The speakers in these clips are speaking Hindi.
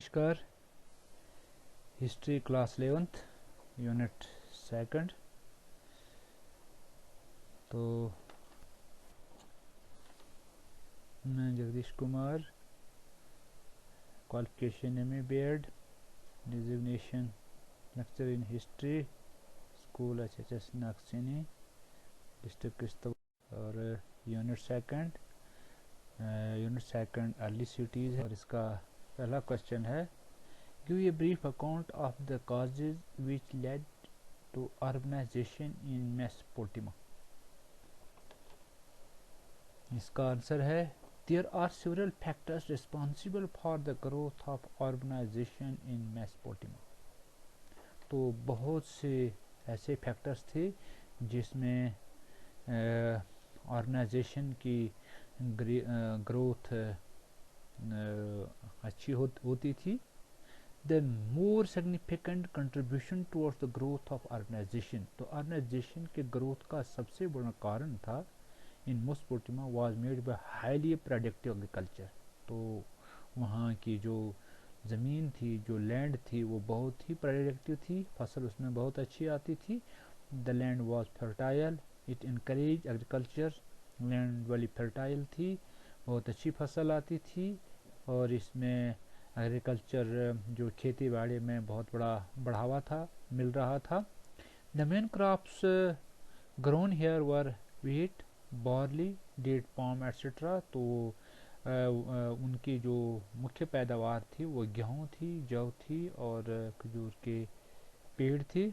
नमस्कार। History class 11th unit second. तो मैं Jagdish Kumar, qualification MA BEd, designation lecture in history, school HHS Nagchini, district Kishtwar, और यूनिट सेकंड अर्ली सिटीज़ है। और इसका पहला क्वेश्चन है, give a brief account of the causes which lead to urbanization in Mesopotamia। इसका आंसर है, there are several factors responsible for the growth of urbanization in Mesopotamia। तो बहुत से ऐसे फैक्टर्स थे जिसमें ऑर्गेनाइजेशन की ग्रोथ अच्छी होती थी। The more significant contribution towards the growth of organization, तो organization के growth का सबसे बड़ा कारण था in Mesopotamia was made by highly productive agriculture। तो वहाँ की जो ज़मीन थी, जो लैंड थी, वो बहुत ही प्रोडक्टिव थी, फसल उसमें बहुत अच्छी आती थी। The land was fertile, it encouraged agriculture। Land वाली फर्टाइल थी, बहुत अच्छी फसल आती थी, और इसमें एग्रीकल्चर जो खेती बाड़ी में बहुत बड़ा बढ़ावा था, मिल रहा था। The main crops grown here were wheat, barley, date palm etcetera. तो उनकी जो मुख्य पैदावार थी वो गेहूँ थी, जौ थी और खजूर के पेड़ थे।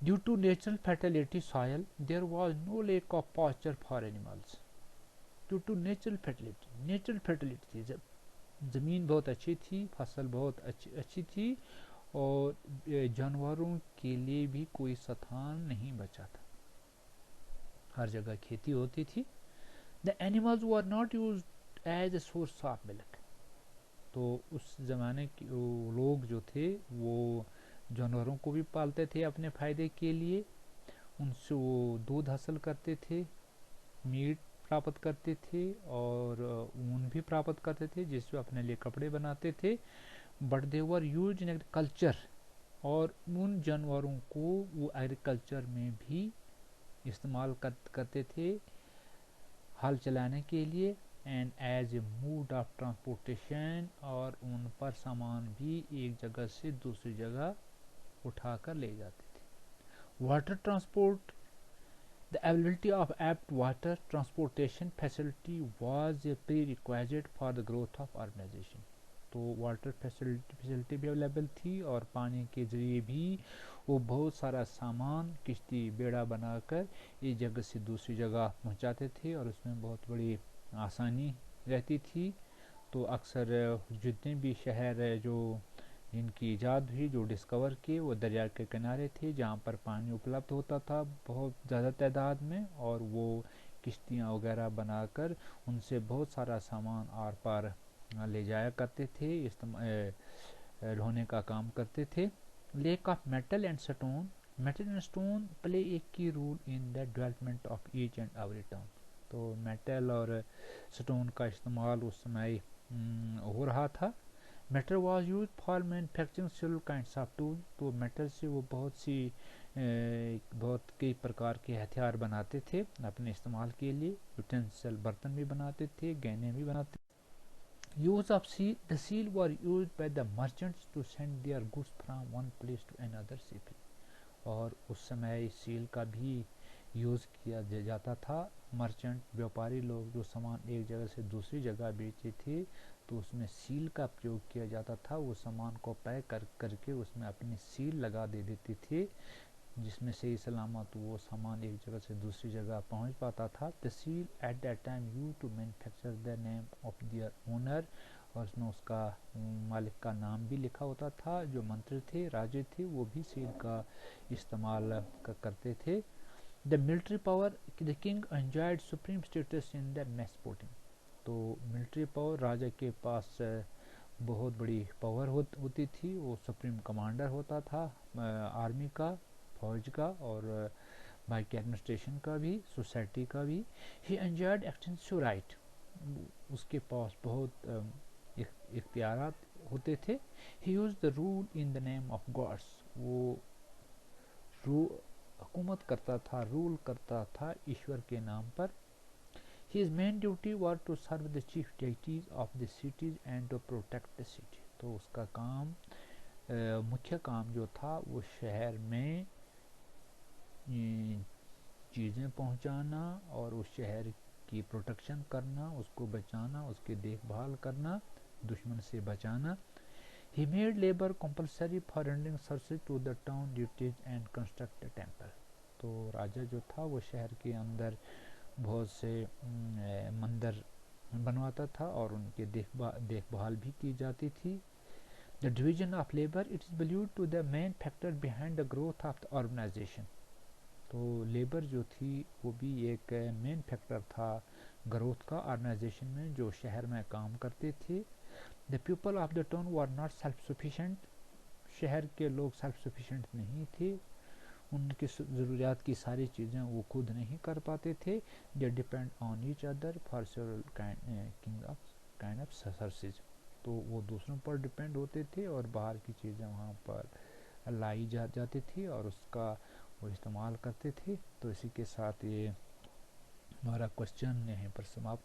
Due to natural fertility soil there was no lack of pasture for animals. Due to natural fertility थी, ज़मीन बहुत अच्छी थी, फसल बहुत अच्छी थी, और जानवरों के लिए भी कोई स्थान नहीं बचा था, हर जगह खेती होती थी। The animals were not used as a source of milk. तो उस ज़माने के लोग जो थे वो जानवरों को भी पालते थे अपने फ़ायदे के लिए, उनसे वो दूध हासिल करते थे, मीट प्राप्त करते थे और ऊन भी प्राप्त करते थे, जिससे अपने लिए कपड़े बनाते थे। But they were use in agriculture, और उन जानवरों को वो एग्रीकल्चर में भी इस्तेमाल करते थे हल चलाने के लिए, and as a mode of transportation, और उन पर सामान भी एक जगह से दूसरी जगह उठाकर ले जाते थे। Water transport, the availability of apt water transportation facility was a prerequisite for the growth of urbanization। तो वाटर फैसिलिटी भी अवेलेबल थी, और पानी के जरिए भी वो बहुत सारा सामान किश्ती बेड़ा बनाकर एक जगह से दूसरी जगह पहुंचाते थे, और उसमें बहुत बड़ी आसानी रहती थी। तो अक्सर जितने भी शहर जो जिनकी ईजाद हुई, जो डिस्कवर किए, वो दरिया के किनारे थे, जहाँ पर पानी उपलब्ध होता था बहुत ज़्यादा तादाद में, और वो किश्तियाँ वगैरह बनाकर उनसे बहुत सारा सामान आर पार ले जाया करते थे, ढोने का काम करते थे। Lake of metal and stone play a key role in the development of each and every town. तो मेटल और स्टोन का इस्तेमाल उस समय हो रहा था। Metal was use for manufacturing several kinds of tool. तो मेटल से वो बहुत कई प्रकार के हथियार बनाते थे अपने इस्तेमाल के लिए। यूटेंसिल, बर्तन भी बनाते थे, गहने भी बनाते थे। Use of seal, the seal were used by the merchants to send their goods from one place to another safely. और उस समय सील का भी यूज़ किया जाता था। मर्चेंट, व्यापारी लोग जो सामान एक जगह से दूसरी जगह बेचते थे, तो उसमें सील का प्रयोग किया जाता था। वो सामान को पैक करके उसमें अपनी सील लगा देते थे, जिसमें से सलामत वो सामान एक जगह से दूसरी जगह पहुंच पाता था। The seal at that time use to manufacture the name of their owner, और उसमें उसका मालिक का नाम भी लिखा होता था। जो मंत्री थे, राजे थे, वो भी सील का इस्तेमाल करते थे। The military power, the king enjoyed supreme status in the Mesopotamia. तो मिलिट्री पावर, राजा के पास बहुत बड़ी पावर होती थी, वो सुप्रीम कमांडर होता था आर्मी का, फौज का, और बाकी एडमिनिस्ट्रेशन का भी, सोसाइटी का भी। ही एंजॉयड एक्सटेंसिव राइट, उसके पास बहुत इख्तियारात होते थे। He use the rule in the name of gods, वो हुकूमत करता था, रूल करता था ईश्वर के नाम पर। His main duty was to serve the chief deities of the cities and to protect the city। तो उसका काम, मुख्य काम जो था वो शहर में चीज़ें पहुंचाना और उस शहर की प्रोटेक्शन करना, उसको बचाना, उसकी देखभाल करना, दुश्मन से बचाना। He made labor compulsory for rendering services to the town duties and construct a temple। तो राजा जो था वो शहर के अंदर बहुत से मंदिर बनवाता था और उनकी देखभाल भी की जाती थी। The division of labour it is believed to the main factor behind the growth of the organisation. तो लेबर जो थी वो भी एक मेन फैक्टर था ग्रोथ का ऑर्गेनाइजेशन में, जो शहर में काम करते थे। The people of the town were not self sufficient, शहर के लोग सेल्फ सफिशिएंट नहीं थे, उनकी ज़रूरियात की सारी चीज़ें वो खुद नहीं कर पाते थे। They depend on each other for several kind of services. तो वो दूसरों पर डिपेंड होते थे और बाहर की चीज़ें वहाँ पर लाई जाती थी और उसका वो इस्तेमाल करते थे। तो इसी के साथ ये हमारा क्वेश्चन यहीं पर समाप्त